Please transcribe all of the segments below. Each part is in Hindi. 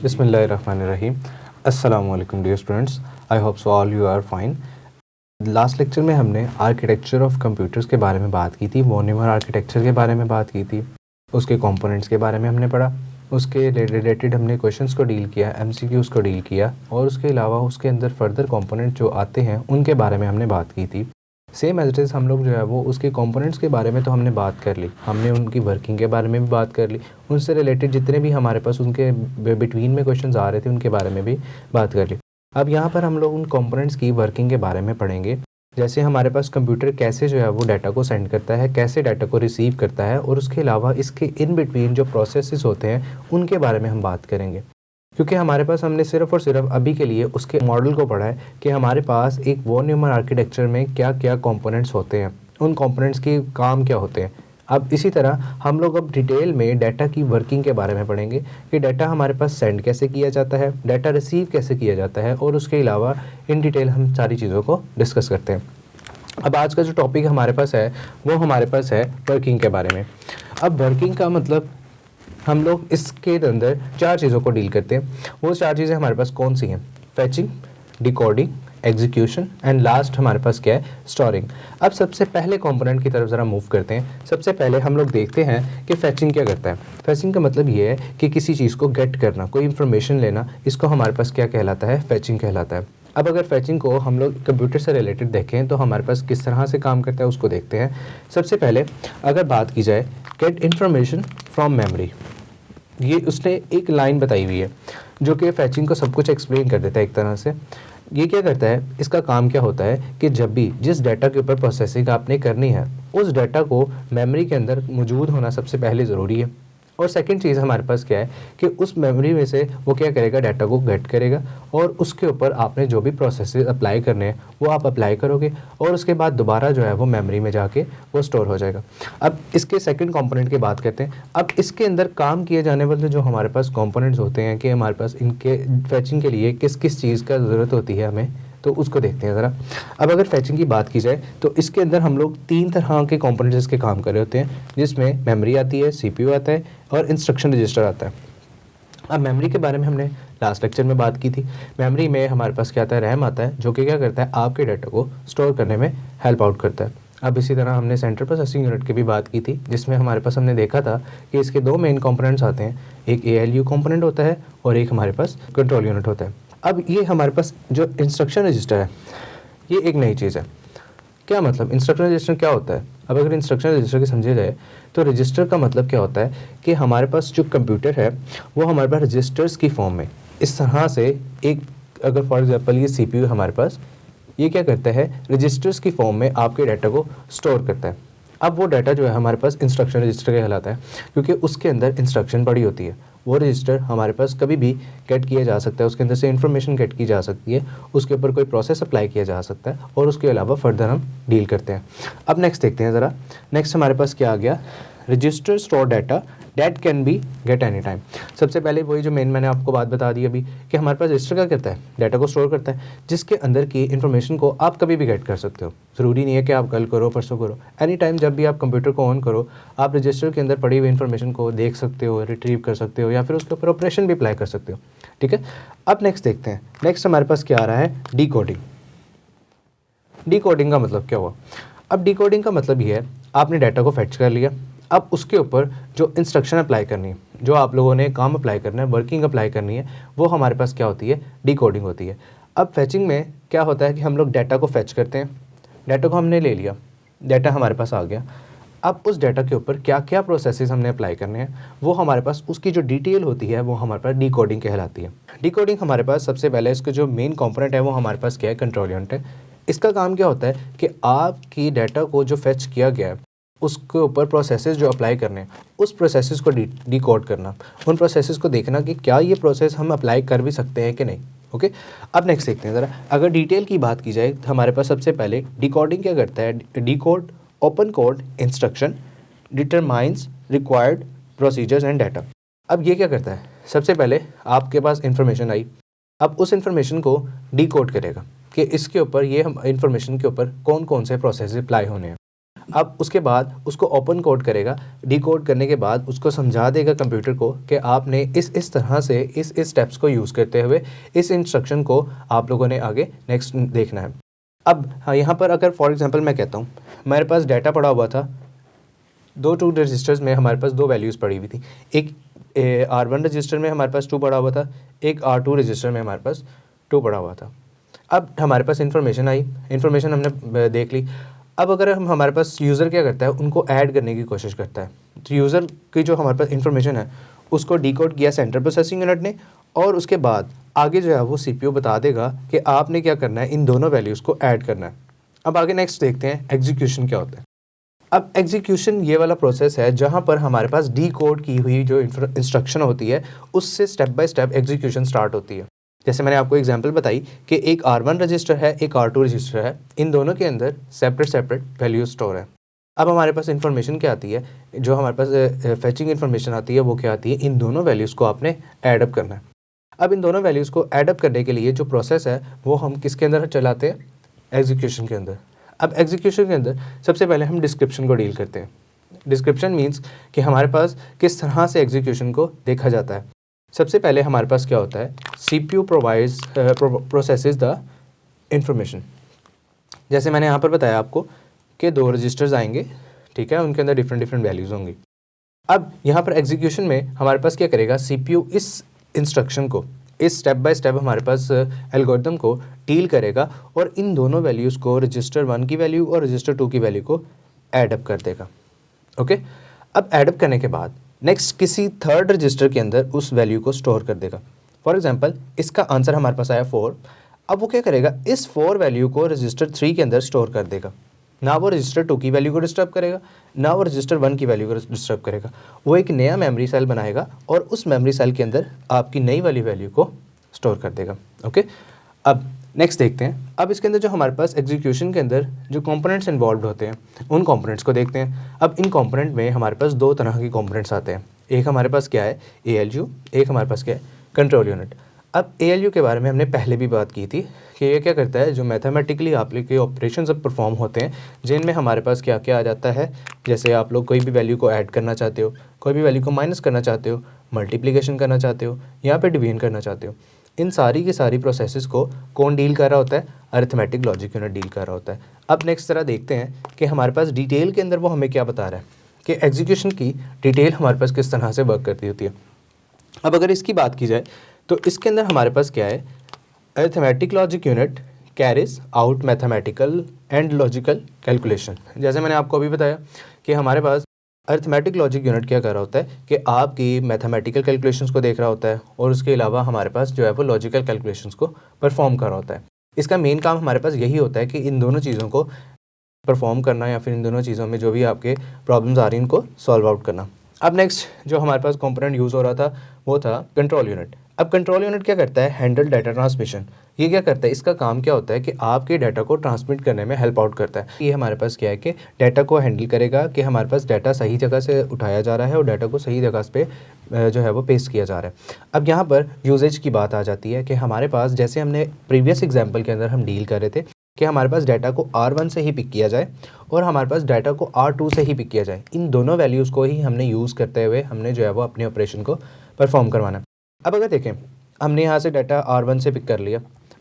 बिस्मिल्लाहिर्रहमानिर्रहीम। अस्सलाम वालेकुम dear students, I hope so all you are fine. Last lecture में हमने आर्किटेक्चर ऑफ कंप्यूटर्स के बारे में बात की थी, वॉन न्यूमन आर्किटेक्चर के बारे में बात की थी, उसके कंपोनेंट्स के बारे में हमने पढ़ा, उसके रिलेटेड हमने क्वेश्चंस को डील किया, एमसीक्यूज़ को डील किया और उसके अलावा उसके अंदर फर्दर कंपोनेंट जो आते हैं उनके बारे में हमने बात की थी। सेम एज इट इज़ हम लोग जो है वो उसके कंपोनेंट्स के बारे में तो हमने बात कर ली, हमने उनकी वर्किंग के बारे में भी बात कर ली, उनसे रिलेटेड जितने भी हमारे पास उनके बिटवीन में क्वेश्चंस आ रहे थे उनके बारे में भी बात कर ली। अब यहाँ पर हम लोग उन कंपोनेंट्स की वर्किंग के बारे में पढ़ेंगे, जैसे हमारे पास कंप्यूटर कैसे जो है वो डाटा को सेंड करता है, कैसे डाटा को रिसीव करता है और उसके अलावा इसके इन बिटवीन जो प्रोसेसेस होते हैं उनके बारे में हम बात करेंगे। क्योंकि हमारे पास हमने सिर्फ और सिर्फ अभी के लिए उसके मॉडल को पढ़ा है कि हमारे पास एक वॉन न्यूमन आर्किटेक्चर में क्या क्या कंपोनेंट्स होते हैं, उन कंपोनेंट्स की काम क्या होते हैं। अब इसी तरह हम लोग अब डिटेल में डाटा की वर्किंग के बारे में पढ़ेंगे कि डाटा हमारे पास सेंड कैसे किया जाता है, डाटा रिसीव कैसे किया जाता है और उसके अलावा इन डिटेल हम सारी चीज़ों को डिस्कस करते हैं। अब आज का जो टॉपिक हमारे पास है वो हमारे पास है वर्किंग के बारे में। अब वर्किंग का मतलब हम लोग इसके अंदर चार चीज़ों को डील करते हैं। वो चार चीज़ें हमारे पास कौन सी हैं? फैचिंग, डिकोडिंग, एग्जीक्यूशन एंड लास्ट हमारे पास क्या है? स्टोरिंग। अब सबसे पहले कंपोनेंट की तरफ ज़रा मूव करते हैं। सबसे पहले हम लोग देखते हैं कि फैचिंग क्या करता है। फैचिंग का मतलब ये है कि किसी चीज़ को गेट करना, कोई इंफॉर्मेशन लेना, इसको हमारे पास क्या कहलाता है? फैचिंग कहलाता है। अब अगर फैचिंग को हम लोग कंप्यूटर से रिलेटेड देखें तो हमारे पास किस तरह से काम करता है उसको देखते हैं। सबसे पहले अगर बात की जाए गेट इन्फॉर्मेशन फ्रॉम मेमोरी, ये उसने एक लाइन बताई हुई है जो कि फैचिंग को सब कुछ एक्सप्लेन कर देता है एक तरह से। ये क्या करता है, इसका काम क्या होता है कि जब भी जिस डाटा के ऊपर प्रोसेसिंग आपने करनी है उस डाटा को मेमोरी के अंदर मौजूद होना सबसे पहले ज़रूरी है। और सेकंड चीज़ हमारे पास क्या है कि उस मेमोरी में से वो क्या करेगा, डाटा को गेट करेगा और उसके ऊपर आपने जो भी प्रोसेसेस अप्लाई करने हैं वो आप अप्लाई करोगे और उसके बाद दोबारा जो है वो मेमोरी में जाके वो स्टोर हो जाएगा। अब इसके सेकंड कंपोनेंट की बात करते हैं। अब इसके अंदर काम किए जाने वाले जो हमारे पास कंपोनेंट्स होते हैं कि हमारे पास इनके फैचिंग के लिए किस किस चीज़ का ज़रूरत होती है हमें, तो उसको देखते हैं ज़रा। अब अगर फैचिंग की बात की जाए तो इसके अंदर हम लोग तीन तरह के कंपोनेंट्स के काम कर रहे होते हैं, जिसमें मेमोरी आती है, सीपीयू आता है और इंस्ट्रक्शन रजिस्टर आता है। अब मेमोरी के बारे में हमने लास्ट लेक्चर में बात की थी। मेमोरी में हमारे पास क्या आता है? रैम आता है, जो कि क्या करता है, आपके डाटा को स्टोर करने में हेल्प आउट करता है। अब इसी तरह हमने सेंट्रल प्रोसेसिंग यूनिट की भी बात की थी, जिसमें हमारे पास हमने देखा था कि इसके दो मेन कंपोनेंट्स आते हैं, एक ALU कंपोनेंट होता है और एक हमारे पास कंट्रोल यूनिट होता है। अब ये हमारे पास जो इंस्ट्रक्शन रजिस्टर है ये एक नई चीज़ है। क्या मतलब इंस्ट्रक्शन रजिस्टर क्या होता है? अब अगर इंस्ट्रक्शन रजिस्टर की समझे जाए तो रजिस्टर का मतलब क्या होता है कि हमारे पास जो कंप्यूटर है वो हमारे पास रजिस्टर्स की फॉर्म में इस तरह से एक, अगर फॉर एग्जांपल ये CPU हमारे पास, ये क्या करता है, रजिस्टर्स की फॉर्म में आपके डाटा को स्टोर करता है। अब वो डाटा जो है हमारे पास इंस्ट्रक्शन रजिस्टर कहलाता है, क्योंकि उसके अंदर इंस्ट्रक्शन पड़ी होती है। वो रजिस्टर हमारे पास कभी भी गेट किया जा सकता है, उसके अंदर से इंफॉर्मेशन गेट की जा सकती है, उसके ऊपर कोई प्रोसेस अप्लाई किया जा सकता है और उसके अलावा फर्दर हम डील करते हैं। अब नेक्स्ट देखते हैं ज़रा। नेक्स्ट हमारे पास क्या आ गया? Register store data that can be get any time. सबसे पहले वही जो मैंने आपको बात बता दी अभी कि हमारे पास रजिस्टर क्या करता है, डाटा को स्टोर करता है, जिसके अंदर की इन्फॉर्मेशन को आप कभी भी गेट कर सकते हो। ज़रूरी नहीं है कि आप कल करो परसों करो, एनी टाइम जब भी आप कंप्यूटर को ऑन करो आप रजिस्टर के अंदर पड़ी हुई इन्फॉर्मेशन को देख सकते हो, रिट्रीव कर सकते हो या फिर उसके ऊपर ऑपरेशन भी अप्लाई कर सकते हो। ठीक है, अब नेक्स्ट देखते हैं। नेक्स्ट हमारे पास क्या आ रहा है? डिकोडिंग। डिकोडिंग का मतलब क्या हुआ? अब डिकोडिंग का मतलब ये है, आपने डाटा को फैच कर लिया, अब उसके ऊपर जो इंस्ट्रक्शन अप्लाई करनी है, जो आप लोगों ने काम अप्लाई करना है, वर्किंग अप्लाई करनी है, वो हमारे पास क्या होती है? डिकोडिंग होती है। अब फैचिंग में क्या होता है कि हम लोग डाटा को फैच करते हैं, डाटा को हमने ले लिया, डाटा हमारे पास आ गया, अब उस डाटा के ऊपर क्या क्या प्रोसेसेस हमने अप्लाई करने हैं वो हमारे पास उसकी जो डिटेल होती है वो हमारे पास डिकोडिंग कहलाती है। डिकोडिंग हमारे पास सबसे पहले इसका जो मेन कंपोनेंट है वो हमारे पास क्या है? कंट्रोल यूनिट है। इसका काम क्या होता है कि आपकी डाटा को जो फैच किया गया है उसके ऊपर प्रोसेसेस जो अप्लाई करने हैं उस प्रोसेसेस को डिकोड करना, उन प्रोसेसेस को देखना कि क्या ये प्रोसेस हम अप्लाई कर भी सकते हैं कि नहीं। ओके, अब नेक्स्ट देखते हैं ज़रा। अगर डिटेल की बात की जाए तो हमारे पास सबसे पहले डिकोडिंग क्या करता है? Decode open code instruction determines required procedures and data. अब ये क्या करता है? सबसे पहले आपके पास इंफॉर्मेशन आई, अब उस इंफॉर्मेशन को डिकोड करेगा कि इसके ऊपर ये हम इंफॉर्मेशन के ऊपर कौन कौन से प्रोसेस अप्लाई होने हैं। अब उसके बाद उसको ओपन कोड करेगा, डिकोड करने के बाद उसको समझा देगा कंप्यूटर को कि आपने इस तरह से इस स्टेप्स को यूज़ करते हुए इस इंस्ट्रक्शन को आप लोगों ने आगे नेक्स्ट देखना है। अब हाँ, यहाँ पर अगर फॉर एग्जांपल मैं कहता हूँ मेरे पास डाटा पड़ा हुआ था, टू रजिस्टर्स में हमारे पास 2 वैल्यूज़ पड़ी हुई थी। एक R1 रजिस्टर में हमारे पास 2 पड़ा हुआ था, एक R2 रजिस्टर में हमारे पास 2 पड़ा हुआ था। अब हमारे पास इन्फॉर्मेशन आई, इन्फॉर्मेशन हमने देख ली। अब अगर हमारे पास यूज़र क्या करता है, उनको ऐड करने की कोशिश करता है। तो यूज़र की जो हमारे पास इन्फॉर्मेशन है उसको डिकोड किया सेंट्रल प्रोसेसिंग यूनिट ने, और उसके बाद आगे जो है वो CPU बता देगा कि आपने क्या करना है, इन दोनों वैल्यूज़ को ऐड करना है। अब आगे नेक्स्ट देखते हैं एग्जीक्यूशन क्या होता है। अब एग्जीक्यूशन ये वाला प्रोसेस है जहाँ पर हमारे पास डिकोड की हुई जो इंस्ट्रक्शन होती है उससे step by step execution start होती है। जैसे मैंने आपको एग्जांपल बताई कि एक R1 रजिस्टर है, एक R2 रजिस्टर है, इन दोनों के अंदर सेपरेट वैल्यू स्टोर है। अब हमारे पास इन्फॉर्मेशन क्या आती है, जो हमारे पास फैचिंग इन्फॉर्मेशन आती है वो क्या आती है, इन दोनों वैल्यूज़ को आपने ऐडअप करना है। अब इन दोनों वैल्यूज़ को ऐडअप करने के लिए जो प्रोसेस है वो हम किसके अंदर चलाते हैं, एग्जीक्यूशन के अंदर। अब एग्जीक्यूशन के अंदर सबसे पहले हम डिस्क्रिप्शन को डील करते हैं। डिस्क्रिप्शन मीन्स कि हमारे पास किस तरह से एग्जीक्यूशन को देखा जाता है। सबसे पहले हमारे पास क्या होता है, CPU प्रोसेसेस द इंफॉर्मेशन। जैसे मैंने यहाँ पर बताया आपको कि 2 रजिस्टर्स आएंगे, ठीक है, उनके अंदर डिफरेंट वैल्यूज़ होंगी। अब यहाँ पर एग्जीक्यूशन में हमारे पास क्या करेगा, CPU इस इंस्ट्रक्शन को, इस स्टेप बाय स्टेप हमारे पास एल्गोरिथम को डील करेगा और इन दोनों वैल्यूज़ को, रजिस्टर 1 की वैल्यू और रजिस्टर 2 की वैल्यू को ऐडअप कर देगा। ओके, अब ऐडअप करने के बाद नेक्स्ट किसी थर्ड रजिस्टर के अंदर उस वैल्यू को स्टोर कर देगा। फॉर एग्जांपल इसका आंसर हमारे पास आया 4। अब वो क्या करेगा, इस 4 वैल्यू को रजिस्टर 3 के अंदर स्टोर कर देगा। ना वो रजिस्टर 2 की वैल्यू को डिस्टर्ब करेगा, ना वो रजिस्टर 1 की वैल्यू को डिस्टर्ब करेगा। वो एक नया मेमोरी सेल बनाएगा और उस मेमोरी सेल के अंदर आपकी नई वाली वैल्यू को स्टोर कर देगा। ओके, अब नेक्स्ट देखते हैं। अब इसके अंदर जो हमारे पास एग्जीक्यूशन के अंदर जो कंपोनेंट्स इन्वॉल्व होते हैं उन कंपोनेंट्स को देखते हैं। अब इन कंपोनेंट में हमारे पास 2 तरह के कंपोनेंट्स आते हैं। एक हमारे पास क्या है, ALU, एक हमारे पास क्या है, कंट्रोल यूनिट। अब ALU के बारे में हमने पहले भी बात की थी कि ये क्या करता है, जो मैथमेटिकली आप लोग के ऑपरेशन अब परफॉर्म होते हैं जिनमें हमारे पास क्या क्या आ जाता है। जैसे आप लोग कोई भी वैल्यू को ऐड करना चाहते हो, कोई भी वैल्यू को माइनस करना चाहते हो, मल्टीप्लिकेशन करना चाहते हो, यहाँ पे डिवीजन करना चाहते हो, इन सारी की सारी प्रोसेसेस को कौन डील कर रहा होता है, अरिथमेटिक लॉजिक यूनिट डील कर रहा होता है। अब नेक्स्ट तरह देखते हैं कि हमारे पास डिटेल के अंदर वो हमें क्या बता रहा है कि एग्जीक्यूशन की डिटेल हमारे पास किस तरह से वर्क करती होती है। अब अगर इसकी बात की जाए तो इसके अंदर हमारे पास क्या है, arithmetic logic unit carries out mathematical and logical calculation. जैसे मैंने आपको अभी बताया कि हमारे पास अरिथमेटिक लॉजिक यूनिट क्या कर रहा होता है कि आपकी मैथमेटिकल कैलकुलेशंस को देख रहा होता है और उसके अलावा हमारे पास जो है वो लॉजिकल कैलकुलेशंस को परफॉर्म कर रहा होता है। इसका मेन काम हमारे पास यही होता है कि इन दोनों चीज़ों को परफॉर्म करना या फिर इन दोनों चीज़ों में जो भी आपके प्रॉब्लम्स आ रही हैं इनको सॉल्व आउट करना। अब नेक्स्ट जो हमारे पास कंपोनेंट यूज़ हो रहा था वो था कंट्रोल यूनिट। अब कंट्रोल यूनिट क्या करता है, हैंडल डाटा ट्रांसमिशन। ये क्या करता है, इसका काम क्या होता है कि आपके डाटा को ट्रांसमिट करने में हेल्प आउट करता है। ये हमारे पास क्या है कि डाटा को हैंडल करेगा कि हमारे पास डाटा सही जगह से उठाया जा रहा है और डाटा को सही जगह पे जो है वो पेस्ट किया जा रहा है। अब यहाँ पर यूजेज की बात आ जाती है कि हमारे पास, जैसे हमने प्रीवियस एग्जाम्पल के अंदर हम डील कर रहे थे कि हमारे पास डाटा को R1 से ही पिक किया जाए और हमारे पास डाटा को R2 से ही पिक किया जाए। इन दोनों वैल्यूज़ को ही हमने यूज़ करते हुए हमने जो है वो अपने ऑपरेशन को परफॉर्म करवाना। अब अगर देखें, हमने यहाँ से डाटा R1 से पिक कर लिया,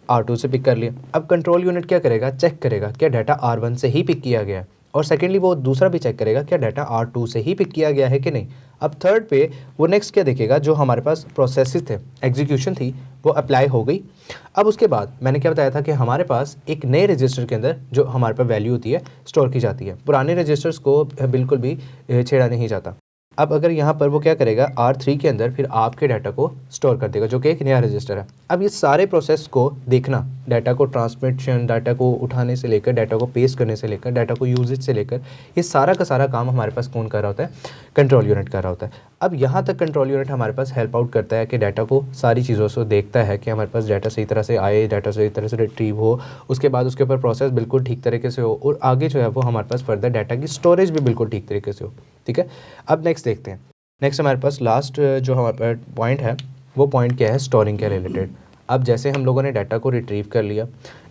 R2 से पिक कर लिया। अब कंट्रोल यूनिट क्या करेगा, चेक करेगा क्या डाटा R1 से ही पिक किया गया है, और सेकेंडली वो दूसरा भी चेक करेगा क्या डाटा R2 से ही पिक किया गया है कि नहीं। अब थर्ड पे वो नेक्स्ट क्या देखेगा, जो हमारे पास प्रोसेसेस थे, एग्जीक्यूशन थी, वो अप्लाई हो गई। अब उसके बाद मैंने क्या बताया था कि हमारे पास एक नए रजिस्टर के अंदर जो हमारे पास वैल्यू होती है स्टोर की जाती है, पुराने रजिस्टर्स को बिल्कुल भी छेड़ा नहीं जाता। अब अगर यहाँ पर वो क्या करेगा, R3 के अंदर फिर आपके डाटा को स्टोर कर देगा जो कि एक नया रजिस्टर है। अब ये सारे प्रोसेस को देखना, डाटा को ट्रांसमिशन, डाटा को उठाने से लेकर, डाटा को पेस्ट करने से लेकर, डाटा को यूजेज से लेकर, ये सारा का सारा काम हमारे पास कौन कर रहा होता है, कंट्रोल यूनिट कर रहा होता है। अब यहाँ तक कंट्रोल यूनिट हमारे पास हेल्प आउट करता है कि डाटा को सारी चीज़ों से देखता है कि हमारे पास डाटा सही तरह से आए, डाटा सही तरह से रिट्रीव हो, उसके बाद उसके ऊपर प्रोसेस बिल्कुल ठीक तरीके से हो, और आगे जो है वो हमारे पास फर्दर डाटा की स्टोरेज भी बिल्कुल ठीक तरीके से हो। ठीक है, अब नेक्स्ट देखते हैं। नेक्स्ट हमारे पास लास्ट जो हमारे पास पॉइंट है वो पॉइंट क्या है, स्टोरिंग के रिलेटेड। अब जैसे हम लोगों ने डाटा को रिट्रीव कर लिया,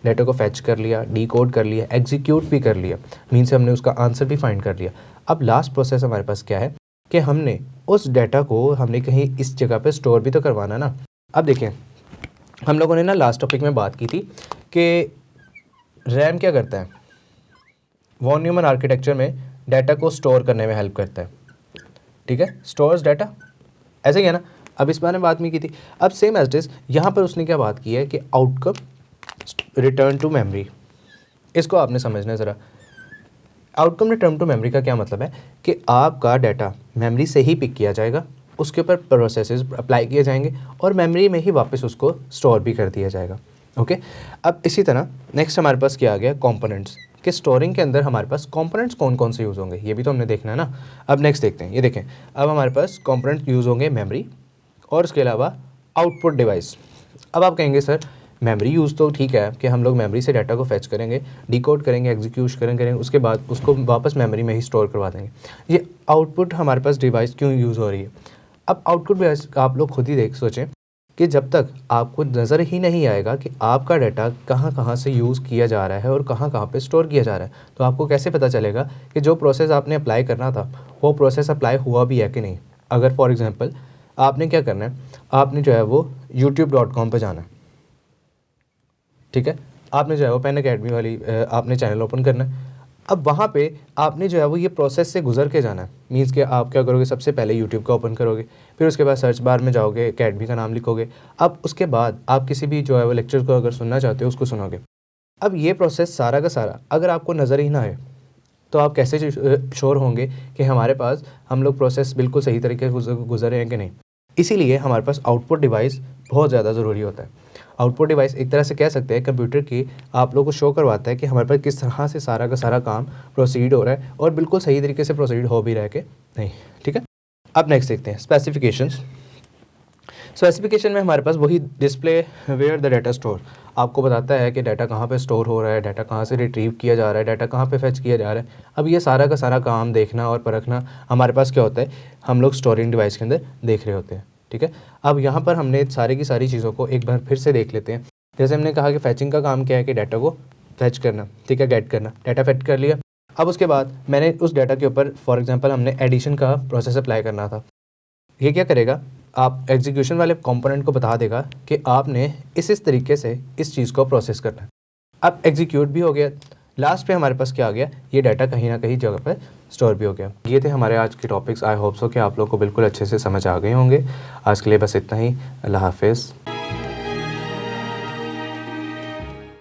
डाटा को फैच कर लिया, डिकोड कर लिया, एग्जीक्यूट भी कर लिया, मीन्स हमने उसका आंसर भी फाइंड कर लिया। अब लास्ट प्रोसेस हमारे पास क्या है कि हमने उस डाटा को हमने कहीं इस जगह पे स्टोर भी तो करवाना ना। अब देखें, हम लोगों ने ना लास्ट टॉपिक में बात की थी कि रैम क्या करता है, वॉन न्यूमन आर्किटेक्चर में डाटा को स्टोर करने में हेल्प करता है, ठीक है, स्टोर्स डाटा, ऐसे ही है ना। अब इस बारे में बात नहीं की थी। अब सेम एज इज यहाँ पर उसने क्या बात की है कि आउटकम रिटर्न टू मेमोरी, इसको आपने समझना है ज़रा। आउटकम रिटर्न टू मेमोरी का क्या मतलब है कि आपका डाटा मेमोरी से ही पिक किया जाएगा, उसके ऊपर प्रोसेसेस अप्लाई किए जाएंगे और मेमोरी में ही वापस उसको स्टोर भी कर दिया जाएगा। ओके, अब इसी तरह नेक्स्ट हमारे पास क्या आ गया, कंपोनेंट्स, कि स्टोरिंग के अंदर हमारे पास कंपोनेंट्स कौन कौन से यूज़ होंगे, ये भी तो हमने देखना है ना। अब नेक्स्ट देखते हैं, ये देखें, अब हमारे पास कंपोनेंट यूज़ होंगे मेमोरी और उसके अलावा आउटपुट डिवाइस। अब आप कहेंगे सर मेमोरी यूज़ तो ठीक है कि हम लोग मेमोरी से डाटा को फैच करेंगे, डिकोड करेंगे, एग्जीक्यूट करेंगे, उसके बाद उसको वापस मेमोरी में ही स्टोर करवा देंगे। ये आउटपुट हमारे पास डिवाइस क्यों यूज़ हो रही है? अब आउटपुट डिवाइस आप लोग खुद ही सोचें कि जब तक आपको नज़र ही नहीं आएगा कि आपका डाटा कहाँ कहाँ से यूज़ किया जा रहा है और कहाँ कहाँ पे स्टोर किया जा रहा है, तो आपको कैसे पता चलेगा कि जो प्रोसेस आपने अप्लाई करना था वो प्रोसेस अप्लाई हुआ भी है कि नहीं। अगर फॉर एग्जांपल आपने क्या करना है, आपने जो है वो youtube.com पे जाना है, ठीक है, आपने जो है वो पेन अकेडमी वाली आपने चैनल ओपन करना है। अब वहाँ पे आपने जो है वो ये प्रोसेस से गुजर के जाना है, मीन्स कि आप क्या करोगे, सबसे पहले यूट्यूब का ओपन करोगे, फिर उसके बाद सर्च बार में जाओगे, अकेडमी का नाम लिखोगे, अब उसके बाद आप किसी भी जो है वो लेक्चर को अगर सुनना चाहते हो उसको सुनोगे। अब ये प्रोसेस सारा का सारा अगर आपको नज़र ही ना आए तो आप कैसे श्योर होंगे कि हमारे पास हम लोग प्रोसेस बिल्कुल सही तरीके से गुजरे हैं कि नहीं। इसीलिए हमारे पास आउटपुट डिवाइस बहुत ज़्यादा ज़रूरी होता है। आउटपुट डिवाइस एक तरह से कह सकते हैं कंप्यूटर की आप लोगों को शो करवाता है कि हमारे पास किस तरह से सारा का सारा काम प्रोसीड हो रहा है और बिल्कुल सही तरीके से प्रोसीड हो भी रहा है कि नहीं, ठीक है। अब नेक्स्ट देखते हैं स्पेसिफिकेशंस। स्पेसिफिकेशन में हमारे पास वही display where the data store, आपको बताता है कि डाटा कहाँ पे स्टोर हो रहा है, डाटा कहाँ से रिट्रीव किया जा रहा है, डाटा कहाँ पे फेच किया जा रहा है। अब ये सारा का सारा काम देखना और परखना हमारे पास क्या होता है, हम लोग स्टोरिंग डिवाइस के अंदर देख रहे होते हैं, ठीक है। अब यहाँ पर हमने सारी की सारी चीज़ों को एक बार फिर से देख लेते हैं। जैसे हमने कहा कि फैचिंग का काम क्या है कि डाटा को फैच करना, ठीक है, गेट करना, डाटा फैच कर लिया। अब उसके बाद मैंने उस डाटा के ऊपर फॉर एग्जांपल हमने एडिशन का प्रोसेस अप्लाई करना था। ये क्या करेगा, आप एग्जीक्यूशन वाले कंपोनेंट को बता देगा कि आपने इस तरीके से इस चीज़ को प्रोसेस करना है। अब एग्जीक्यूट भी हो गया, लास्ट पे हमारे पास क्या आ गया, ये डाटा कहीं ना कहीं जगह पर स्टोर भी हो गया। ये थे हमारे आज के टॉपिक्स। आई होप सो कि आप लोग को बिल्कुल अच्छे से समझ आ गए होंगे। आज के लिए बस इतना ही। अल्लाह हाफिज़।